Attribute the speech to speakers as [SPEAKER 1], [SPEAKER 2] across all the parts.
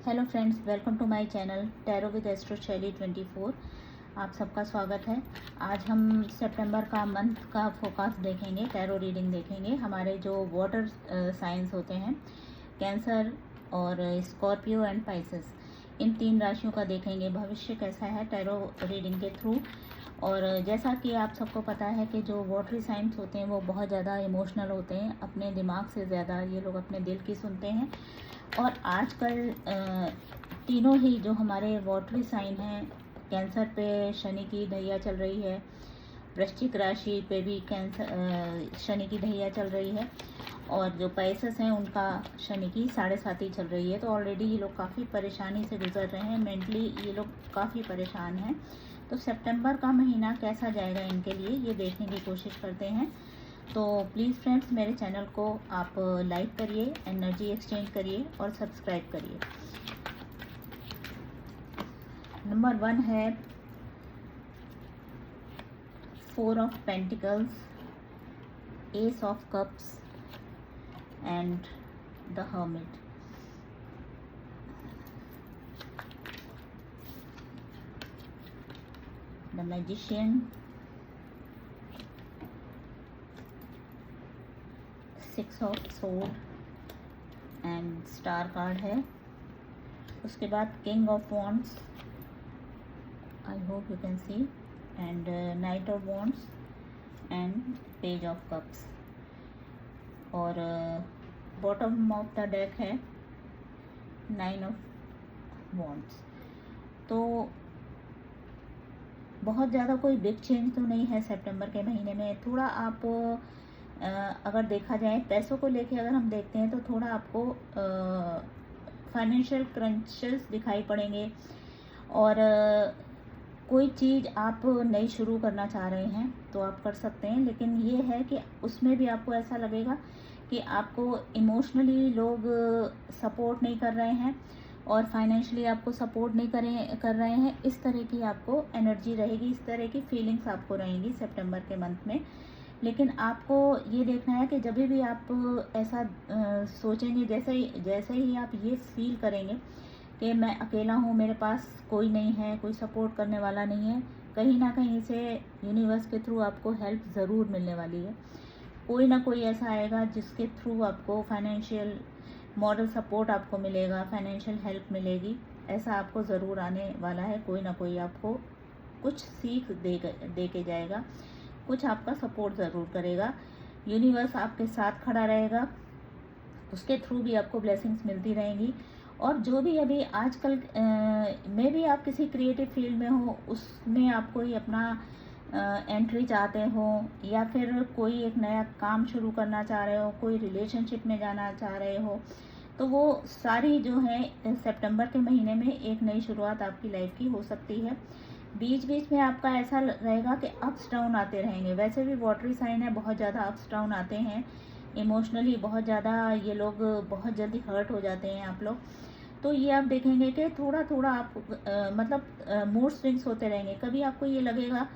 [SPEAKER 1] Hello friends, welcome to my channel tarot with astro Shaily 24। आप सबका स्वागत है। आज हम सितंबर का मंथ का फोकास देखेंगे, टैरो रीडिंग देखेंगे। हमारे जो वाटर साइंस होते हैं, कैंसर और स्कॉर्पियो एंड पाइसेस, इन 3 राशियों का देखेंगे भविष्य कैसा है टैरो रीडिंग के थ्रू। और जैसा कि आप सबको पता है कि जो वाटरी साइंस होते हैं वो बहुत ज़्यादा इमोशनल होते हैं, अपने दिमाग से ज़्यादा ये लोग अपने दिल की सुनते हैं। और आजकल तीनों ही जो हमारे वाटरी साइन हैं, कैंसर पे शनि की ढैया चल रही है, वृश्चिक राशि पे भी शनि की ढैया चल रही है, और जो पाइसेस हैं उनका शनि की 7.5 चल रही है। तो ऑलरेडी ये लोग काफ़ी परेशानी से गुजर रहे हैं, मेंटली ये लोग काफ़ी परेशान हैं। तो सितंबर का महीना कैसा जाएगा इनके लिए, ये देखने की कोशिश करते हैं। तो प्लीज़ फ्रेंड्स, मेरे चैनल को आप लाइक करिए, एनर्जी एक्सचेंज करिए और सब्सक्राइब करिए। नंबर 1 है 4 of pentacles, S of cups and the hermit. The magician, 6 of sword and star card है। उसके बाद king of wands, I hope you can see, and night of wands and page of cups. और bottom of the deck है 9 of wands. तो बहुत ज़्यादा कोई big change तो नहीं है सितंबर के महीने में। थोड़ा आप अगर देखा जाए पैसों को लेके अगर हम देखते हैं तो थोड़ा आपको फाइनेंशियल क्रंचेस दिखाई पड़ेंगे। और कोई चीज़ आप नई शुरू करना चाह रहे हैं तो आप कर सकते हैं, लेकिन ये है कि उसमें भी आपको ऐसा लगेगा कि आपको इमोशनली लोग सपोर्ट नहीं कर रहे हैं और फाइनेंशियली आपको सपोर्ट नहीं कर रहे हैं। इस तरह की आपको एनर्जी रहेगी, इस तरह की फीलिंग्स आपको रहेंगी सितंबर के मंथ में। लेकिन आपको ये देखना है कि जब भी आप ऐसा सोचेंगे, जैसे ही आप ये फील करेंगे कि मैं अकेला हूँ, मेरे पास कोई नहीं है, कोई सपोर्ट करने वाला नहीं है, कहीं ना कहीं से यूनिवर्स के थ्रू आपको हेल्प ज़रूर मिलने वाली है। कोई ना कोई ऐसा आएगा जिसके थ्रू आपको फाइनेंशियल मॉरल सपोर्ट आपको मिलेगा, फाइनेंशियल हेल्प मिलेगी। ऐसा आपको ज़रूर आने वाला है। कोई ना कोई आपको कुछ सीख दे के जाएगा, कुछ आपका सपोर्ट ज़रूर करेगा। यूनिवर्स आपके साथ खड़ा रहेगा, उसके थ्रू भी आपको ब्लेसिंग्स मिलती रहेंगी। और जो भी अभी आजकल में भी आप किसी क्रिएटिव फील्ड में हो, उसमें आप कोई अपना एंट्री चाहते हो, या फिर कोई एक नया काम शुरू करना चाह रहे हो, कोई रिलेशनशिप में जाना चाह रहे हो, तो वो सारी जो है सितंबर के महीने में एक नई शुरुआत आपकी लाइफ की हो सकती है। बीच बीच में आपका ऐसा रहेगा कि अप्स डाउन आते रहेंगे। वैसे भी वाटरी साइन है, बहुत ज़्यादा अप्स डाउन आते हैं, इमोशनली बहुत ज़्यादा ये लोग बहुत जल्दी हर्ट हो जाते हैं आप लोग। तो ये आप देखेंगे कि थोड़ा थोड़ा आप मतलब मूड स्विंग्स होते रहेंगे। कभी आपको ये लगेगा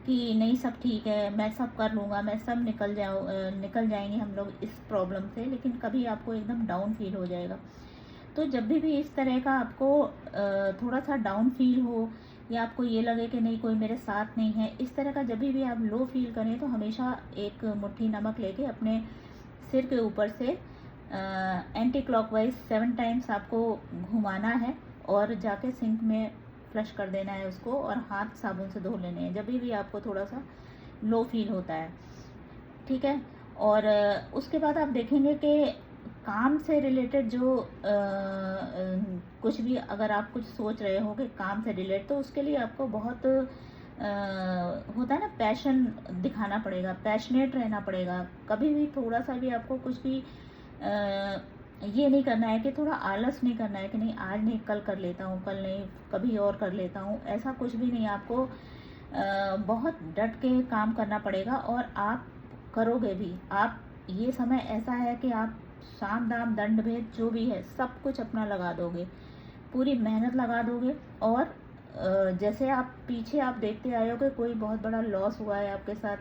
[SPEAKER 1] कि नहीं सब ठीक है, मैं सब कर लूँगा, मैं सब निकल जाएंगे हम लोग इस प्रॉब्लम से, लेकिन कभी आपको एकदम डाउन फील हो जाएगा। तो जब भी इस तरह का आपको थोड़ा सा डाउन फील हो, या आपको ये लगे कि नहीं कोई मेरे साथ नहीं है, इस तरह का जब भी आप लो फील करें, तो हमेशा एक मुट्ठी नमक लेके अपने सिर के ऊपर से एंटी क्लॉकवाइज 7 टाइम्स आपको घुमाना है और जाके सिंक में फ्लश कर देना है उसको, और हाथ साबुन से धो लेने हैं जब भी आपको थोड़ा सा लो फील होता है। ठीक है। और उसके बाद आप देखेंगे कि काम से रिलेटेड जो कुछ भी अगर आप कुछ सोच रहे हो कि काम से रिलेटेड, तो उसके लिए आपको बहुत होता है ना, पैशन दिखाना पड़ेगा, पैशनेट रहना पड़ेगा। कभी भी थोड़ा सा भी आपको कुछ भी ये नहीं करना है कि थोड़ा आलस नहीं करना है कि नहीं आज नहीं कल कर लेता हूँ, कल नहीं कभी और कर लेता हूँ, ऐसा कुछ भी नहीं। आपको बहुत डट के काम करना पड़ेगा, और आप करोगे भी। आप ये समय ऐसा है कि आप साम दाम दंड भेद जो भी है सब कुछ अपना लगा दोगे, पूरी मेहनत लगा दोगे। और जैसे आप पीछे आप देखते आए हो कि कोई बहुत बड़ा लॉस हुआ है आपके साथ,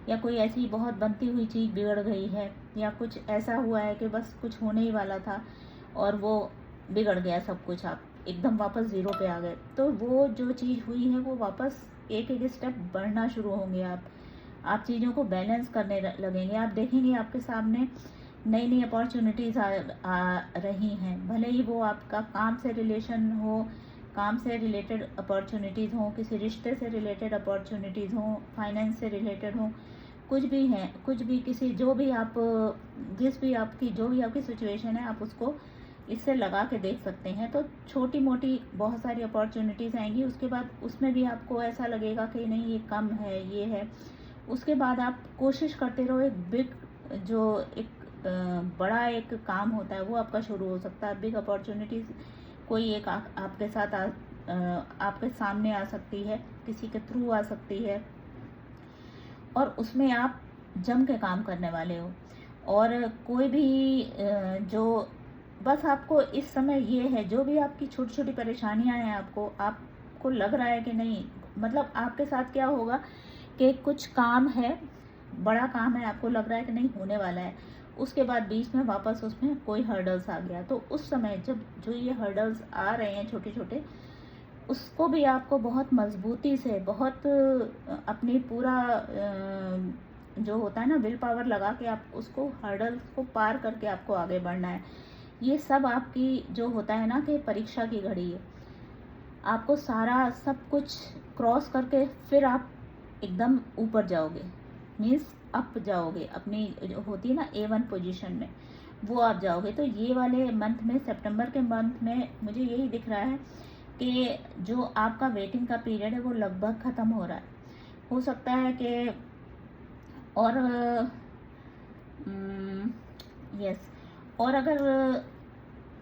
[SPEAKER 1] या कोई ऐसी बहुत बनती हुई चीज़ बिगड़ गई है, या कुछ ऐसा हुआ है कि बस कुछ होने ही वाला था और वो बिगड़ गया सब कुछ, आप एकदम वापस ज़ीरो पे आ गए। तो वो जो चीज़ हुई है वो वापस एक एक स्टेप बढ़ना शुरू होंगे आप चीज़ों को बैलेंस करने लगेंगे। आप देखेंगे आपके सामने नई नई अपॉर्चुनिटीज़ आ रही हैं, भले ही वो आपका काम से रिलेशन हो, काम से रिलेटेड अपॉर्चुनिटीज़ हों, किसी रिश्ते से रिलेटेड अपॉर्चुनिटीज़ हों, फाइनेंस से रिलेटेड हों, कुछ भी है, कुछ भी किसी जो भी आपकी सिचुएशन है, आप उसको इससे लगा के देख सकते हैं। तो छोटी मोटी बहुत सारी अपॉर्चुनिटीज़ आएंगी, उसके बाद उसमें भी आपको ऐसा लगेगा कि नहीं ये कम है, ये है। उसके बाद आप कोशिश करते रहो, एक बिग जो एक बड़ा एक काम होता है वो आपका शुरू हो सकता है। बिग अपॉर्चुनिटीज़ कोई एक आपके साथ आपके सामने आ सकती है, किसी के थ्रू आ सकती है, और उसमें आप जम के काम करने वाले हो। और कोई भी जो बस आपको इस समय ये है, जो भी आपकी छोटी छोटी परेशानियां हैं, आपको लग रहा है कि नहीं, मतलब आपके साथ क्या होगा कि कुछ काम है, बड़ा काम है, आपको लग रहा है कि नहीं होने वाला है, उसके बाद बीच में वापस उसमें कोई हर्डल्स आ गया। तो उस समय जब जो ये हर्डल्स आ रहे हैं छोटे छोटे, उसको भी आपको बहुत मजबूती से, बहुत अपनी पूरा जो होता है ना विल पावर लगा के आप उसको हर्डल्स को पार करके आपको आगे बढ़ना है। ये सब आपकी जो होता है ना कि परीक्षा की घड़ी है, आपको सारा सब कुछ क्रॉस करके फिर आप एकदम ऊपर जाओगे, मीन्स अप जाओगे, अपनी जो होती है ना A1 पोजीशन में, वो आप जाओगे। तो ये वाले मंथ में, सितंबर के मंथ में मुझे यही दिख रहा है कि जो आपका वेटिंग का पीरियड है वो लगभग ख़त्म हो रहा है। हो सकता है कि और यस, और अगर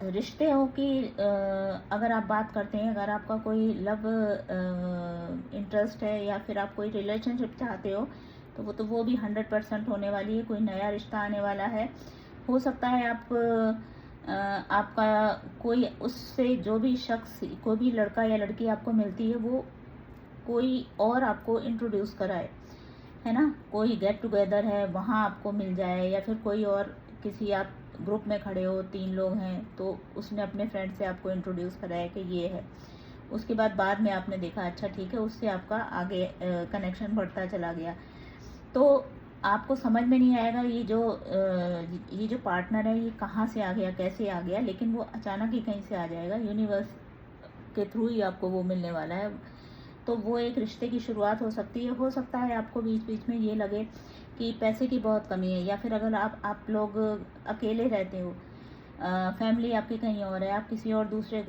[SPEAKER 1] रिश्तों की अगर आप बात करते हैं, अगर आपका कोई लव इंटरेस्ट है या फिर आप कोई रिलेशनशिप चाहते हो, तो वो भी 100% होने वाली है। कोई नया रिश्ता आने वाला है। हो सकता है आपका कोई उससे जो भी शख्स, कोई भी लड़का या लड़की आपको मिलती है, वो कोई और आपको इंट्रोड्यूस कराए, है ना, कोई गेट टुगेदर है वहाँ आपको मिल जाए, या फिर कोई और किसी आप ग्रुप में खड़े हो, 3 लोग हैं, तो उसने अपने फ्रेंड से आपको इंट्रोड्यूस कराया कि ये है। उसके बाद में आपने देखा अच्छा ठीक है, उससे आपका आगे कनेक्शन बढ़ता चला गया। तो आपको समझ में नहीं आएगा ये जो पार्टनर है ये कहाँ से आ गया, कैसे आ गया, लेकिन वो अचानक ही कहीं से आ जाएगा, यूनिवर्स के थ्रू ही आपको वो मिलने वाला है। तो वो एक रिश्ते की शुरुआत हो सकती है। हो सकता है आपको बीच बीच में ये लगे कि पैसे की बहुत कमी है, या फिर अगर आप लोग अकेले रहते हो, फैमिली आपकी कहीं और है, आप किसी और दूसरे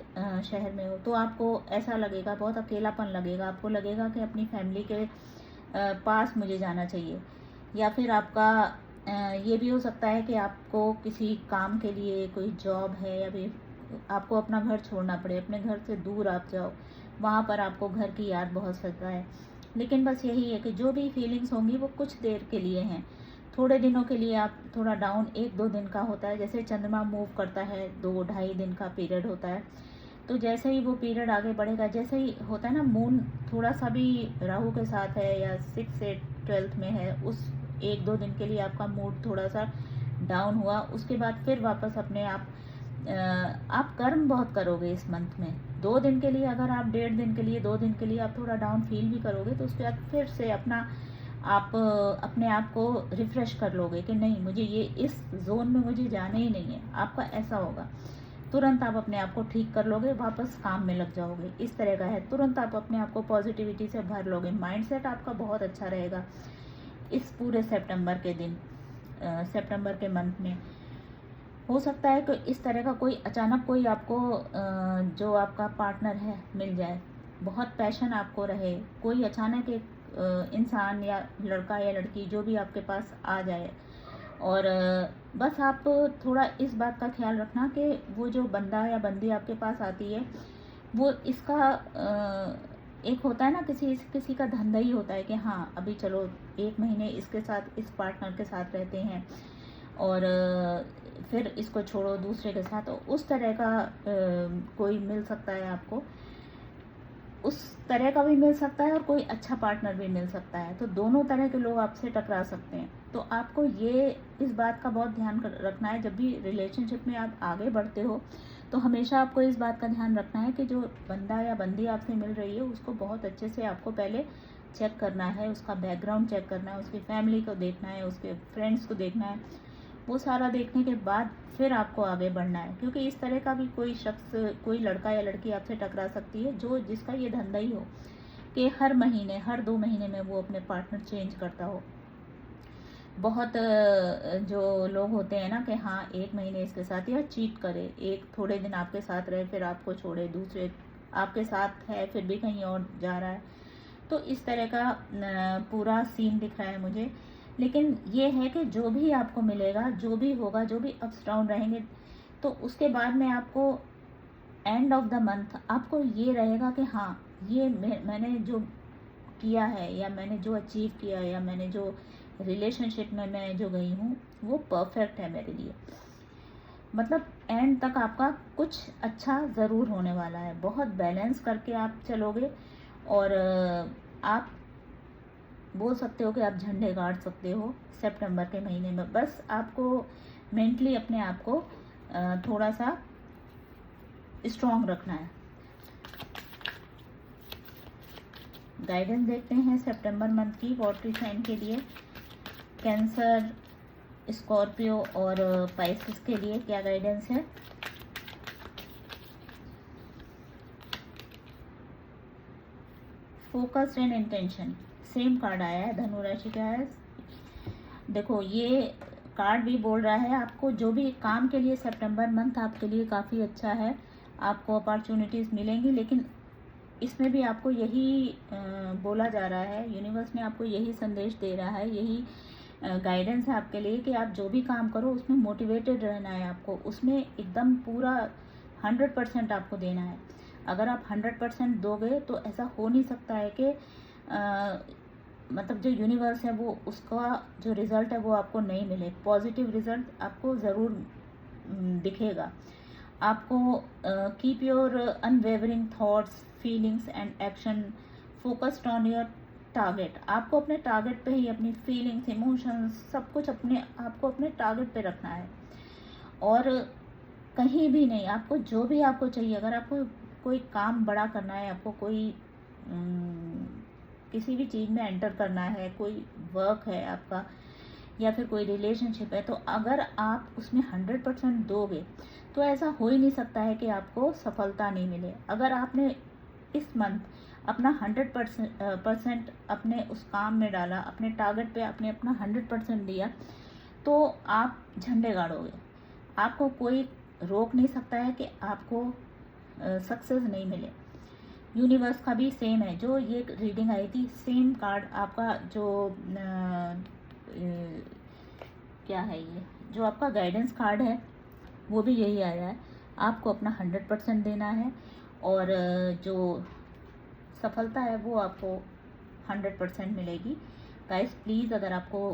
[SPEAKER 1] शहर में हो, तो आपको ऐसा लगेगा, बहुत अकेलापन लगेगा, आपको लगेगा कि अपनी फैमिली के पास मुझे जाना चाहिए। या फिर आपका ये भी हो सकता है कि आपको किसी काम के लिए कोई जॉब है, या फिर आपको अपना घर छोड़ना पड़े, अपने घर से दूर आप जाओ, वहाँ पर आपको घर की याद बहुत सता है। लेकिन बस यही है कि जो भी फीलिंग्स होंगी वो कुछ देर के लिए हैं, थोड़े दिनों के लिए आप थोड़ा डाउन, 1-2 दिन का होता है। जैसे चंद्रमा मूव करता है 2-2.5 दिन का पीरियड होता है, तो जैसे ही वो पीरियड आगे बढ़ेगा, जैसे ही होता है ना मून थोड़ा सा भी राहु के साथ है या 6 से 12th में है, उस 1-2 दिन के लिए आपका मूड थोड़ा सा डाउन हुआ, उसके बाद फिर वापस अपने आप कर्म बहुत करोगे इस मंथ में। 2 दिन के लिए, अगर आप 1.5 दिन के लिए, 2 दिन के लिए आप थोड़ा डाउन फील भी करोगे, तो उसके बाद फिर से आप अपने आप को रिफ्रेश कर लोगे कि नहीं, मुझे ये इस जोन में मुझे जाना ही नहीं है। आपका ऐसा होगा, तुरंत आप अपने आप को ठीक कर लोगे, वापस काम में लग जाओगे, इस तरह का है। तुरंत आप अपने आप को पॉजिटिविटी से भर लोगे, माइंडसेट आपका बहुत अच्छा रहेगा इस पूरे सितंबर के दिन, सितंबर के मंथ में। हो सकता है कि इस तरह का कोई अचानक कोई आपको जो आपका पार्टनर है मिल जाए, बहुत पैशन आपको रहे, कोई अचानक एक इंसान या लड़का या लड़की जो भी आपके पास आ जाए। और बस आप थोड़ा इस बात का ख्याल रखना कि वो जो बंदा या बंदी आपके पास आती है, वो इसका एक होता है ना, किसी का धंधा ही होता है कि हाँ अभी चलो 1 महीने इसके साथ, इस पार्टनर के साथ रहते हैं, और फिर इसको छोड़ो दूसरे के साथ। उस तरह का कोई मिल सकता है आपको, उस तरह का भी मिल सकता है, और कोई अच्छा पार्टनर भी मिल सकता है। तो दोनों तरह के लोग आपसे टकरा सकते हैं। तो आपको ये इस बात का बहुत ध्यान रखना है, जब भी रिलेशनशिप में आप आगे बढ़ते हो तो हमेशा आपको इस बात का ध्यान रखना है कि जो बंदा या बंदी आपसे मिल रही है उसको बहुत अच्छे से आपको पहले चेक करना है, उसका बैकग्राउंड चेक करना है, उसकी फैमिली को देखना है, उसके फ्रेंड्स को देखना है। वो सारा देखने के बाद फिर आपको आगे बढ़ना है, क्योंकि इस तरह का भी कोई शख्स, कोई लड़का या लड़की आपसे टकरा सकती है जो जिसका ये धंधा ही हो कि हर महीने, हर 2 महीने में वो अपने पार्टनर चेंज करता हो। बहुत जो लोग होते हैं ना कि हाँ 1 महीने इसके साथ या चीट करे, एक थोड़े दिन आपके साथ रहे फिर आपको छोड़े, दूसरे आपके साथ है फिर भी कहीं और जा रहा है। तो इस तरह का पूरा सीन दिख रहा है मुझे। लेकिन ये है कि जो भी आपको मिलेगा, जो भी होगा, जो भी अप्स डाउन रहेंगे, तो उसके बाद में आपको एंड ऑफ द मंथ आपको ये रहेगा कि हाँ ये मैंने जो किया है, या मैंने जो अचीव किया है, या मैंने जो रिलेशनशिप में मैं जो गई हूँ वो परफेक्ट है मेरे लिए। मतलब एंड तक आपका कुछ अच्छा ज़रूर होने वाला है। बहुत बैलेंस करके आप चलोगे और आप बोल सकते हो कि आप झंडे गाड़ सकते हो सितंबर के महीने में। बस आपको मेंटली अपने आप को थोड़ा सा स्ट्रॉन्ग रखना है। गाइडेंस देखते हैं सितंबर मंथ की वॉटरी साइन के लिए। कैंसर, स्कॉर्पियो और पाइसेस के लिए क्या गाइडेंस है। Focused and intention, same card आया है, धनु राशि का है। देखो ये कार्ड भी बोल रहा है आपको जो भी काम के लिए सितंबर मंथ आपके लिए काफ़ी अच्छा है, आपको अपॉर्चुनिटीज़ मिलेंगी। लेकिन इसमें भी आपको यही बोला जा रहा है, यूनिवर्स ने आपको यही संदेश दे रहा है, यही गाइडेंस है आपके लिए कि आप जो भी काम करो उसमें मोटिवेटेड रहना है आपको, उसमें एकदम पूरा 100% आपको देना है। अगर आप 100% दोगे तो ऐसा हो नहीं सकता है कि मतलब जो यूनिवर्स है वो उसका जो रिज़ल्ट है वो आपको नहीं मिले। पॉजिटिव रिज़ल्ट आपको ज़रूर दिखेगा। आपको keep your unwavering thoughts, feelings and action focused on your target. आपको अपने टारगेट पे ही अपनी फीलिंग्स, इमोशंस सब कुछ आपको अपने टारगेट पे रखना है और कहीं भी नहीं। आपको जो भी आपको चाहिए, अगर आपको कोई काम बड़ा करना है, आपको कोई किसी भी चीज़ में एंटर करना है, कोई वर्क है आपका या फिर कोई रिलेशनशिप है, तो अगर आप उसमें 100% दोगे तो ऐसा हो ही नहीं सकता है कि आपको सफलता नहीं मिले। अगर आपने इस मंथ अपना 100% अपने उस काम में डाला, अपने टारगेट पे आपने अपना 100% दिया, तो आप झंडे गाड़ोगे। आपको कोई रोक नहीं सकता है कि आपको सक्सेस नहीं मिले। यूनिवर्स का भी सेम है, जो ये रीडिंग आई थी सेम कार्ड आपका जो क्या है, ये जो आपका गाइडेंस कार्ड है वो भी यही आया है। आपको अपना 100% देना है और जो सफलता है वो आपको 100% मिलेगी। गाइस प्लीज़ अगर आपको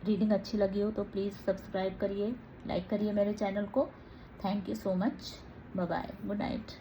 [SPEAKER 1] रीडिंग अच्छी लगी हो तो प्लीज़ सब्सक्राइब करिए, लाइक करिए मेरे चैनल को। Thank you so much, bye bye, good night.